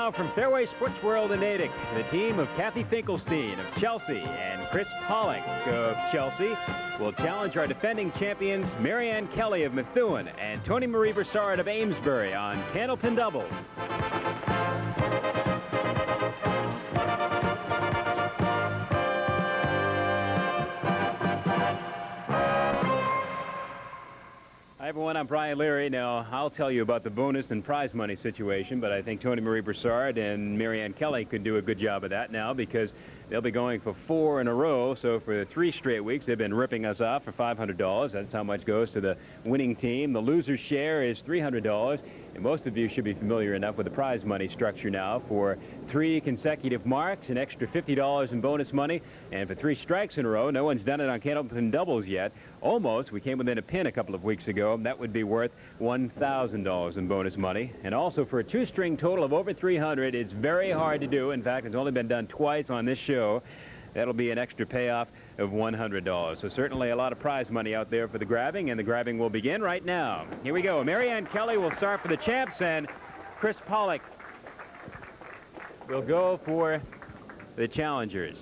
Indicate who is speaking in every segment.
Speaker 1: now from Fairway Sports World in Natick, the team of Kathy Finklestine of Chelsea and Chris Pawlak of Chelsea will challenge our defending champions Marianne Kelly of Methuen and Toni-Marie Baldinelli of Amesbury on Candlepin Doubles. Hi everyone, I'm Brian Leary. Now, I'll tell you about the bonus and prize money situation, but I think Toni-Marie Baldinelli and Marianne Kelly could do a good job of that now because they'll be going for 4 in a row. So for 3 straight weeks, they've been ripping us off for $500. That's how much goes to the winning team. The loser's share is $300. And most of you should be familiar enough with the prize money structure now. For 3 consecutive marks, an extra $50 in bonus money. And for 3 strikes in a row, no one's done it on Candlepin Doubles yet. Almost. We came within a pin a couple of weeks ago. That would be worth $1,000 in bonus money. And also for a 2-string total of over 300, it's very hard to do. In fact, it's only been done twice on this show. That'll be an extra payoff of $100. So certainly a lot of prize money out there for the grabbing, and the grabbing will begin right now. Here we go. Marianne Kelly will start for the champs, and Chris Pawlak will go for the challengers.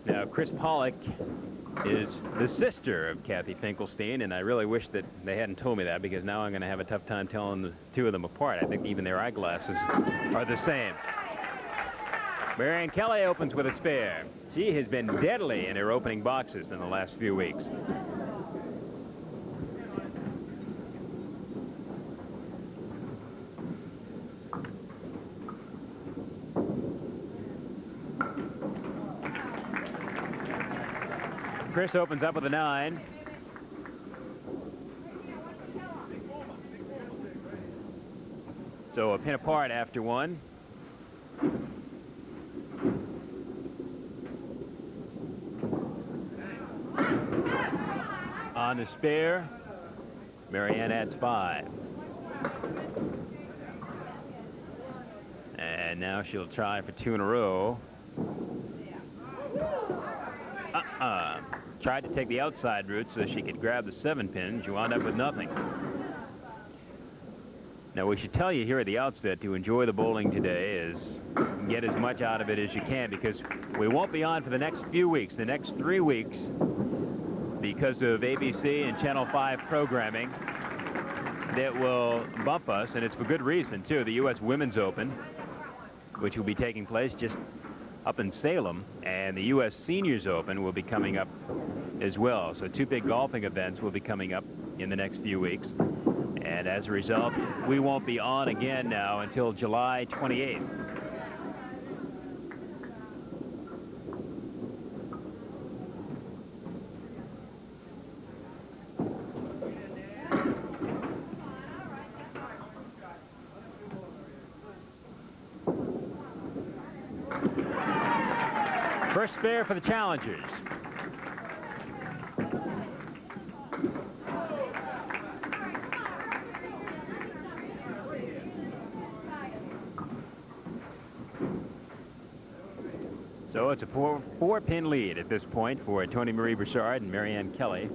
Speaker 1: Now, Chris Pawlak is the sister of Kathy Finklestine, and I really wish that they hadn't told me that because now I'm going to have a tough time telling the two of them apart. I think even their eyeglasses are the same. Marianne Kelly opens with a spare. She has been deadly in her opening boxes in the last few weeks. Chris opens up with a 9. So a pin apart after 1. On the spare, Marianne adds 5. And now she'll try for 2 in a row. Tried to take the outside route so she could grab the 7-pin. She wound up with nothing. Now, we should tell you here at the outset to enjoy the bowling today is get as much out of it as you can because we won't be on for the next few weeks, the next 3 weeks, because of ABC and Channel 5 programming that will bump us, and it's for good reason, too. The U.S. Women's Open, which will be taking place just up in Salem, and the U.S. Seniors Open will be coming up as well. So 2 big golfing events will be coming up in the next few weeks. And as a result, we won't be on again now until July 28th. First spare for the challengers. So it's a 4-pin lead at this point for Toni-Marie Baldinelli and Marianne Kelly.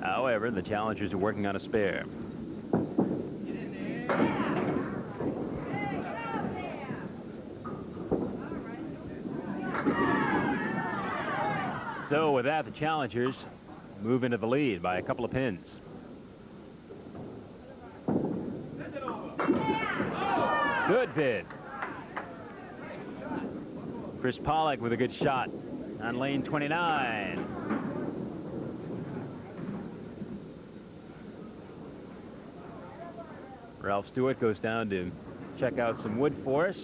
Speaker 1: However, the challengers are working on a spare. So with that, the challengers move into the lead by a couple of pins. Good pin. Chris Pawlak with a good shot on lane 29. Ralph Stewart goes down to check out some wood for us.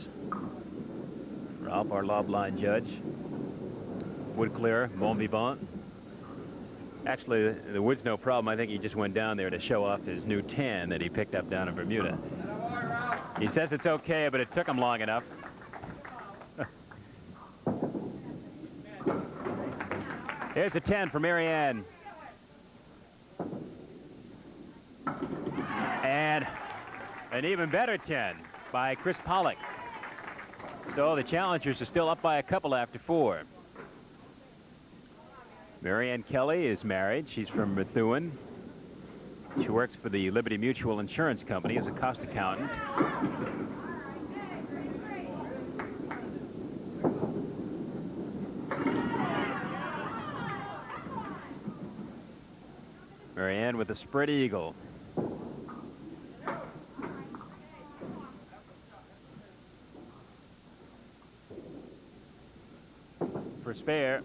Speaker 1: Ralph, our lob line judge. Wood clear, bon vivant. Actually, the wood's no problem. I think he just went down there to show off his new tan that he picked up down in Bermuda. He says it's okay, but it took him long enough. Here's a 10 for Marianne. And an even better 10 by Chris Pawlak. So So the challengers are still up by a couple after 4. Marianne Kelly is married. She's from Methuen. She works for the Liberty Mutual Insurance Company as a cost accountant. Marianne with a spread eagle. For spare.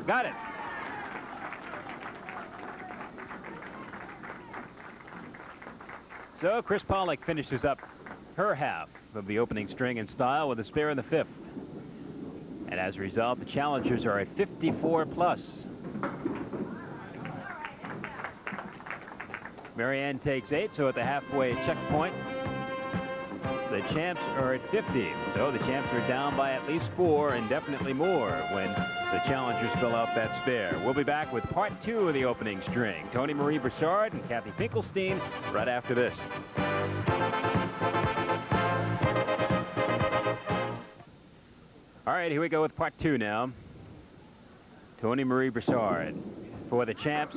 Speaker 1: Got it. So Chris Pawlak finishes up her half of the opening string in style with a spare in the 5th. And as a result, the challengers are a 54 plus. Marianne takes 8, so at the halfway checkpoint, the champs are at 50. So the champs are down by at least 4 and definitely more when the challengers fill out that spare. We'll be back with part 2 of the opening string. Toni-Marie Baldinelli and Kathy Finklestine right after this. All right, here we go with part 2 now. Toni-Marie Baldinelli for the champs.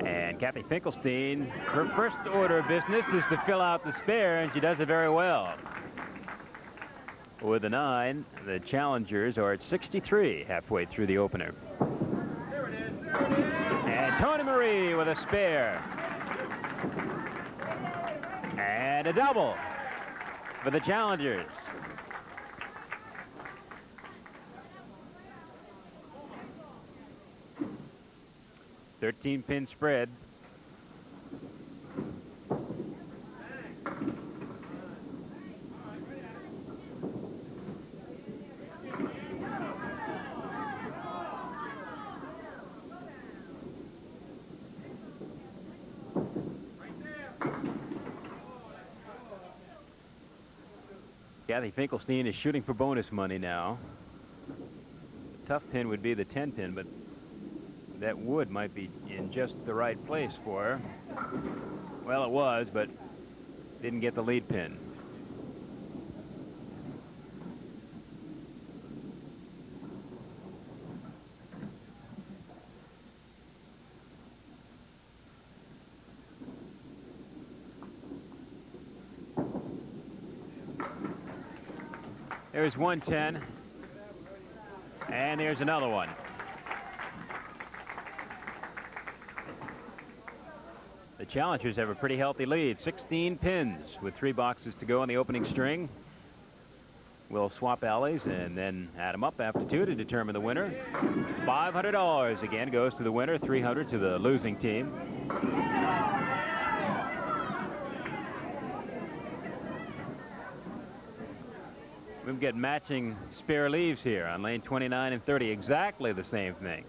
Speaker 1: And Kathy Finklestine, her first order of business is to fill out the spare, and she does it very well. With a 9, the challengers are at 63 halfway through the opener.
Speaker 2: There it is. There it is.
Speaker 1: And Toni-Marie with a spare. And a double for the challengers. Thirteen-pin spread. Kathy Finklestine is shooting for bonus money now. The tough pin would be the 10-pin, but that wood might be in just the right place for her. Well, it was, but didn't get the lead pin. There's 110, and there's another one. The challengers have a pretty healthy lead, 16 pins with 3 boxes to go on the opening string. We'll swap alleys and then add them up after 2 to determine the winner. $500 again goes to the winner, $300 to the losing team. We get matching spare leaves here on lane 29 and 30, exactly the same thing.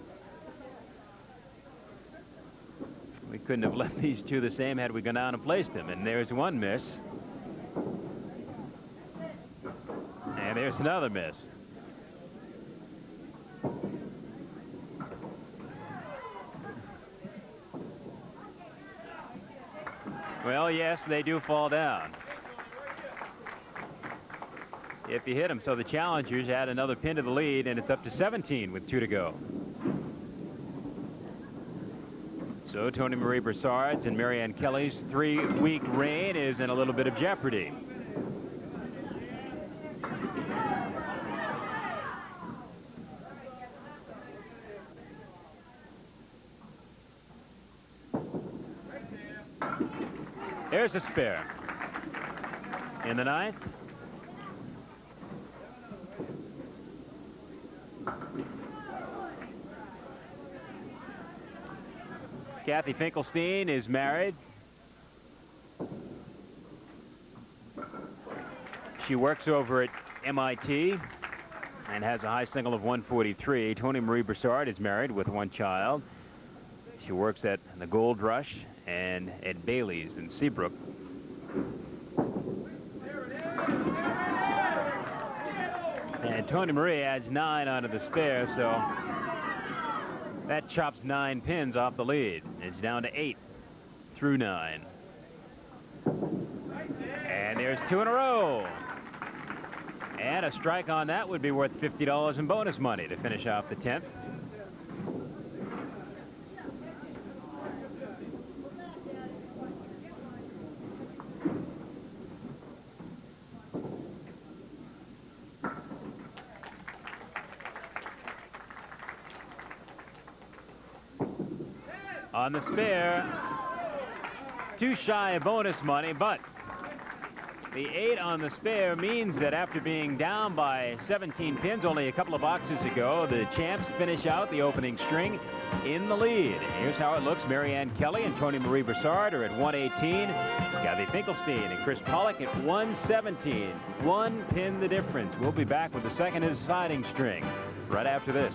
Speaker 1: We couldn't have left these two the same had we gone down and placed them. And there's one miss. And there's another miss. Well, yes, they do fall down if you hit them. So the challengers add another pin to the lead, and it's up to 17 with 2 to go. So Toni-Marie Baldinelli's and Marianne Kelly's 3-week reign is in a little bit of jeopardy. There's a spare. In the 9th. Kathy Finklestine is married. She works over at MIT and has a high single of 143. Toni-Marie Baldinelli is married with 1 child. She works at the Gold Rush and at Bailey's in Seabrook. And Toni-Marie adds 9 onto the spare, so that chops 9 pins off the lead. It's down to 8 through 9. And there's 2 in a row. And a strike on that would be worth $50 in bonus money to finish off the 10th. On the spare, too shy of bonus money, but the 8 on the spare means that after being down by 17 pins only a couple of boxes ago, the champs finish out the opening string in the lead. Here's how it looks. Marianne Kelly and Toni-Marie Baldinelli are at 118. Gabby Finklestine and Chris Pawlak at 117. 1 pin the difference. We'll be back with the second and deciding string right after this.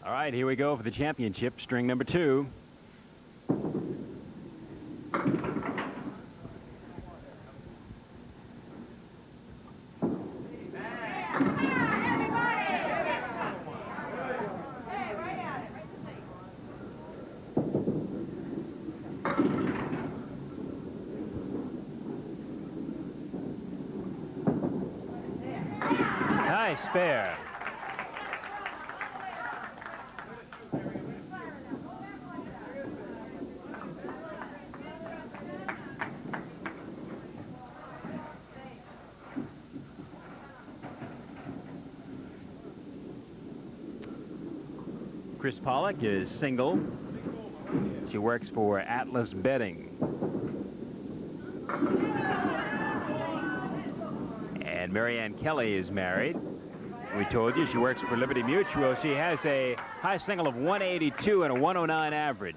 Speaker 1: All right, here we go for the championship, string number 2. Nice spare. Chris Pawlak is single. She works for Atlas Betting. And Marianne Kelly is married. We told you she works for Liberty Mutual. She has a high single of 182 and a 109 average.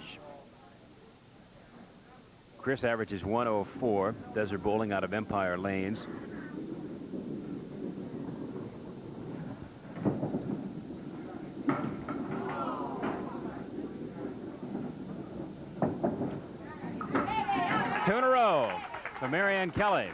Speaker 1: Chris averages 104. Does her bowling out of Empire Lanes. Two in a row for Marianne Kelly.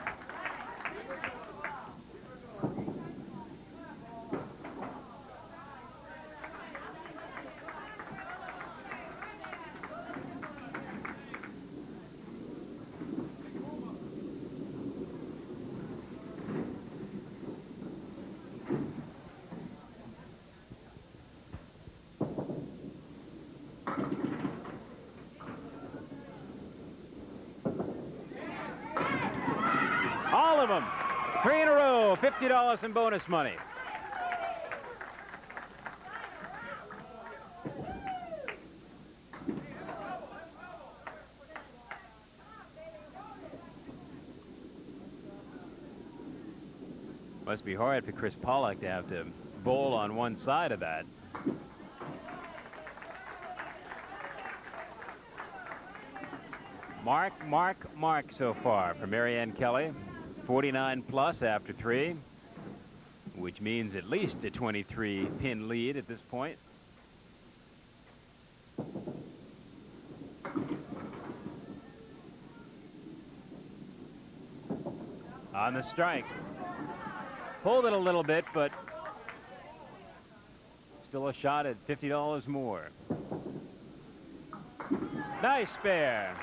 Speaker 1: All of them. 3 in a row, $50 in bonus money. Must be hard for Chris Pawlak to have to bowl on one side of that. Mark so far for Marianne Kelly. 49 plus after 3, which means at least a 23 pin lead at this point. On the strike. Pulled it a little bit, but still a shot at $50 more. Nice spare.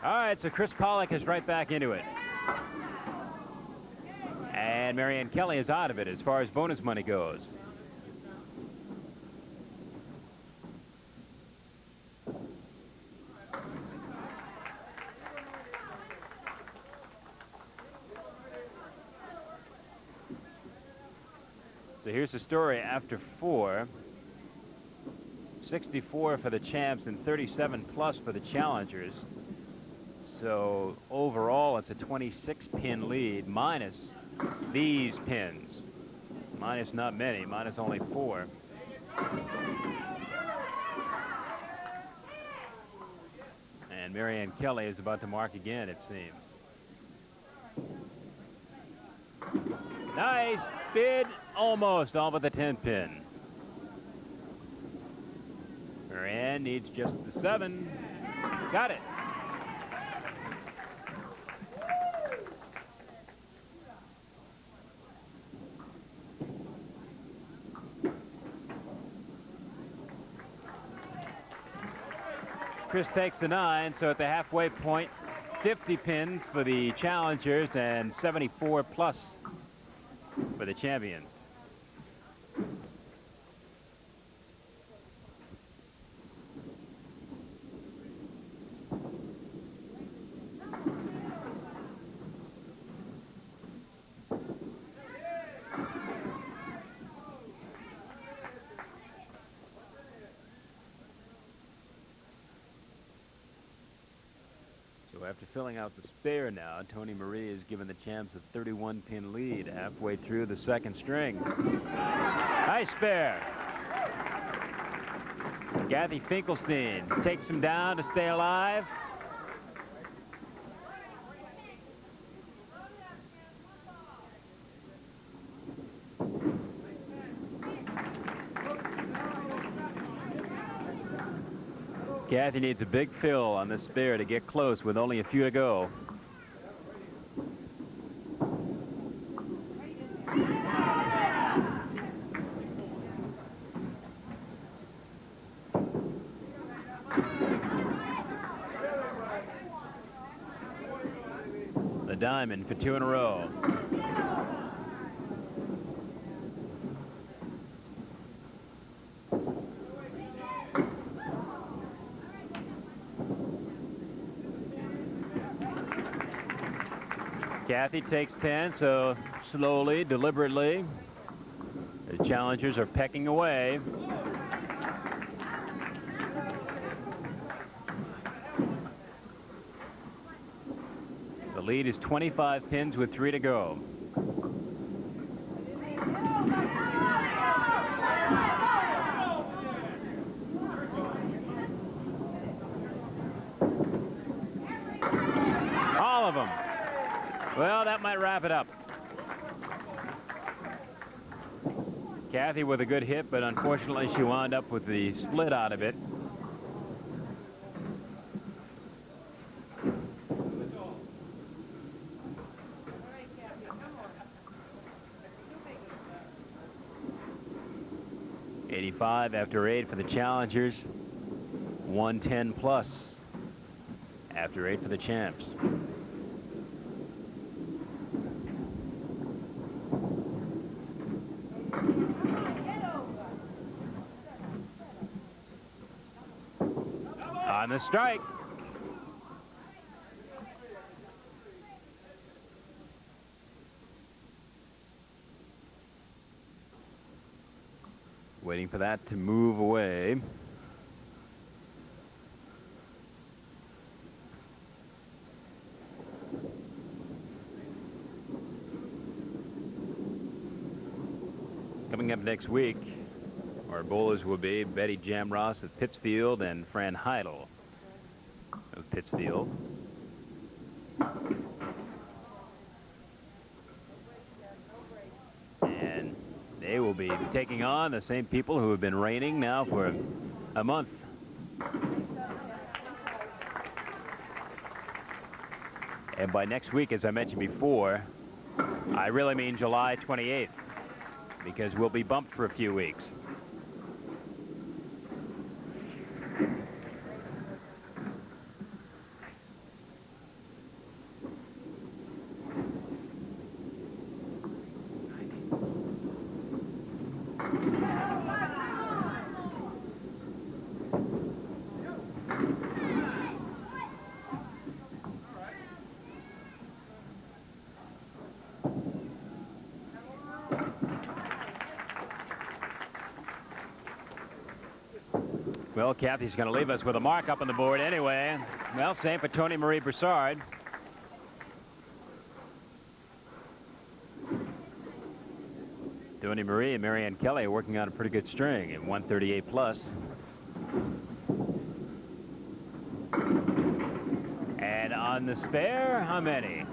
Speaker 1: All right, so Chris Pawlak is right back into it. And Marianne Kelly is out of it as far as bonus money goes. So here's the story after 4. 64 for the champs and 37 plus for the challengers. So overall, it's a 26 pin lead minus these pins. Minus not many, minus only 4. And Marianne Kelly is about to mark again, it seems. Nice bid, almost, all but the 10 pin. Marianne needs just the 7. Got it. Chris takes the 9, so at the halfway point, 50 pins for the challengers and 74 plus for the champions. After filling out the spare now, Toni-Marie is given the champs a 31-pin lead halfway through the second string. Nice spare. Kathy Finklestine takes him down to stay alive. Kathy needs a big fill on this spare to get close with only a few to go. The diamond for 2 in a row. Kathy takes 10, so slowly, deliberately, the challengers are pecking away. The lead is 25 pins with 3 to go. All of them. Well, that might wrap it up. Kathy with a good hit, but unfortunately she wound up with the split out of it. $85 after 8 for the challengers. 110 plus after 8 for the champs. On the strike. Waiting for that to move away. Coming up next week, our bowlers will be Betty Jamross of Pittsfield and Fran Heidel of Pittsfield. And they will be taking on the same people who have been reigning now for a month. And by next week, as I mentioned before, I really mean July 28th, because we'll be bumped for a few weeks. Well, Kathy's going to leave us with a mark up on the board anyway. Well, same for Toni-Marie Broussard. Toni-Marie and Marianne Kelly are working on a pretty good string in 138 plus. And on the spare, how many?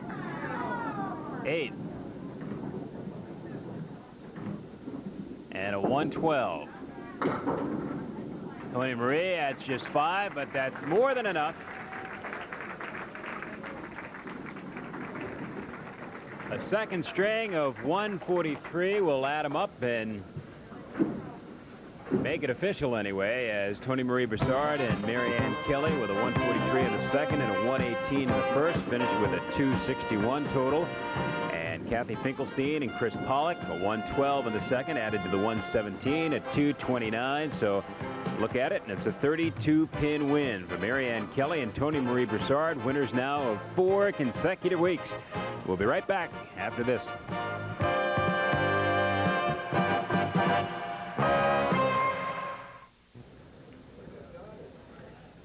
Speaker 1: 8. And a 112. Toni-Marie, that's just 5, but that's more than enough. A second string of 143 will add them up and make it official anyway, as Toni-Marie Broussard and Marianne Kelly with a 143 in the second and a 118 in the first, finished with a 261 total. And Kathy Finklestine and Chris Pawlak, a 112 in the second, added to the 117 at 229. So look at it, and it's a 32-pin win for Marianne Kelly and Toni-Marie Broussard, winners now of 4 consecutive weeks. We'll be right back after this.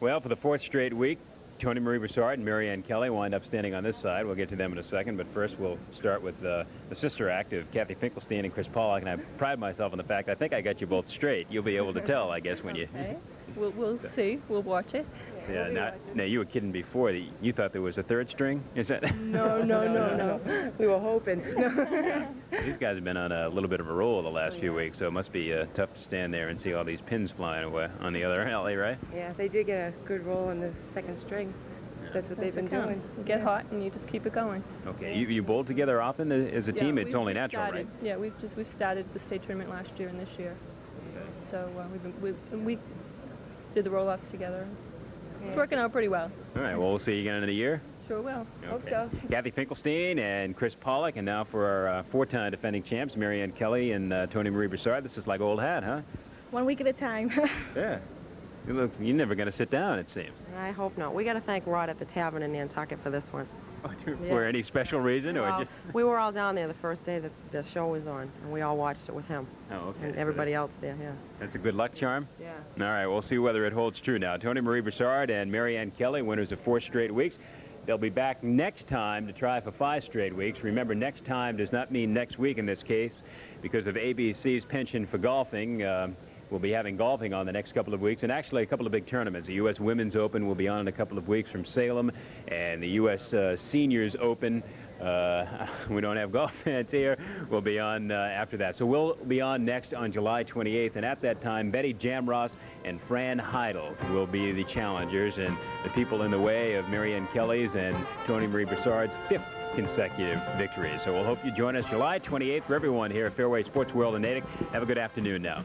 Speaker 1: Well, for the 4th straight week, Toni-Marie Broussard and Marianne Kelly wind up standing on this side. We'll get to them in a second, but first we'll start with the sister act of Kathy Finklestine and Chris Pawlak, and I pride myself on the fact I think I got you both straight. You'll be able to tell, I guess, when you...
Speaker 3: Okay. We'll see. We'll watch it.
Speaker 1: Yeah, now you were kidding before. You thought there was a 3rd string? Is that?
Speaker 3: No. We were hoping.
Speaker 1: These guys have been on a little bit of a roll the last few weeks, so it must be tough to stand there and see all these pins flying away on the other alley, right?
Speaker 4: Yeah, they did get a good roll on the 2nd string. That's what they've been doing.
Speaker 3: You get hot and you just keep it going.
Speaker 1: Okay, you bowl together often as a team? It's only natural, right?
Speaker 3: Yeah, we've started the state tournament last year and this year. Okay. So we did the roll-offs together. Yeah. It's working out pretty well.
Speaker 1: All right, well, we'll see you again in a year.
Speaker 3: Sure will.
Speaker 1: Okay.
Speaker 3: Hope so.
Speaker 1: Kathy Finklestine and Chris Pawlak, and now for our 4-time defending champs, Marianne Kelly and Toni-Marie Broussard. This is like old hat, huh?
Speaker 5: 1 week at a time.
Speaker 1: Yeah. You're never going to sit down, it seems.
Speaker 4: I hope not. We got to thank Rod at the Tavern in Nantucket for this one.
Speaker 1: For any special reason, or
Speaker 4: Well,
Speaker 1: just...
Speaker 4: we were all down there the first day that the show was on, and we all watched it with him.
Speaker 1: Oh, okay.
Speaker 4: And everybody else there, yeah.
Speaker 1: That's a good luck charm?
Speaker 4: Yeah.
Speaker 1: All right, we'll see whether it holds true now. Toni-Marie Broussard and Marianne Kelly, winners of 4 straight weeks. They'll be back next time to try for 5 straight weeks. Remember, next time does not mean next week in this case, because of ABC's penchant for golfing. We'll be having golfing on the next couple of weeks, and actually a couple of big tournaments. The U.S. Women's Open will be on in a couple of weeks from Salem, and the U.S. Seniors Open, we don't have golf fans here, will be on after that. So we'll be on next on July 28th, and at that time, Betty Jamross and Fran Heidel will be the challengers, and the people in the way of Marianne Kelly's and Toni-Marie Broussard's 5th consecutive victories. So we'll hope you join us July 28th. For everyone here at Fairway Sports World in Natick, have a good afternoon now.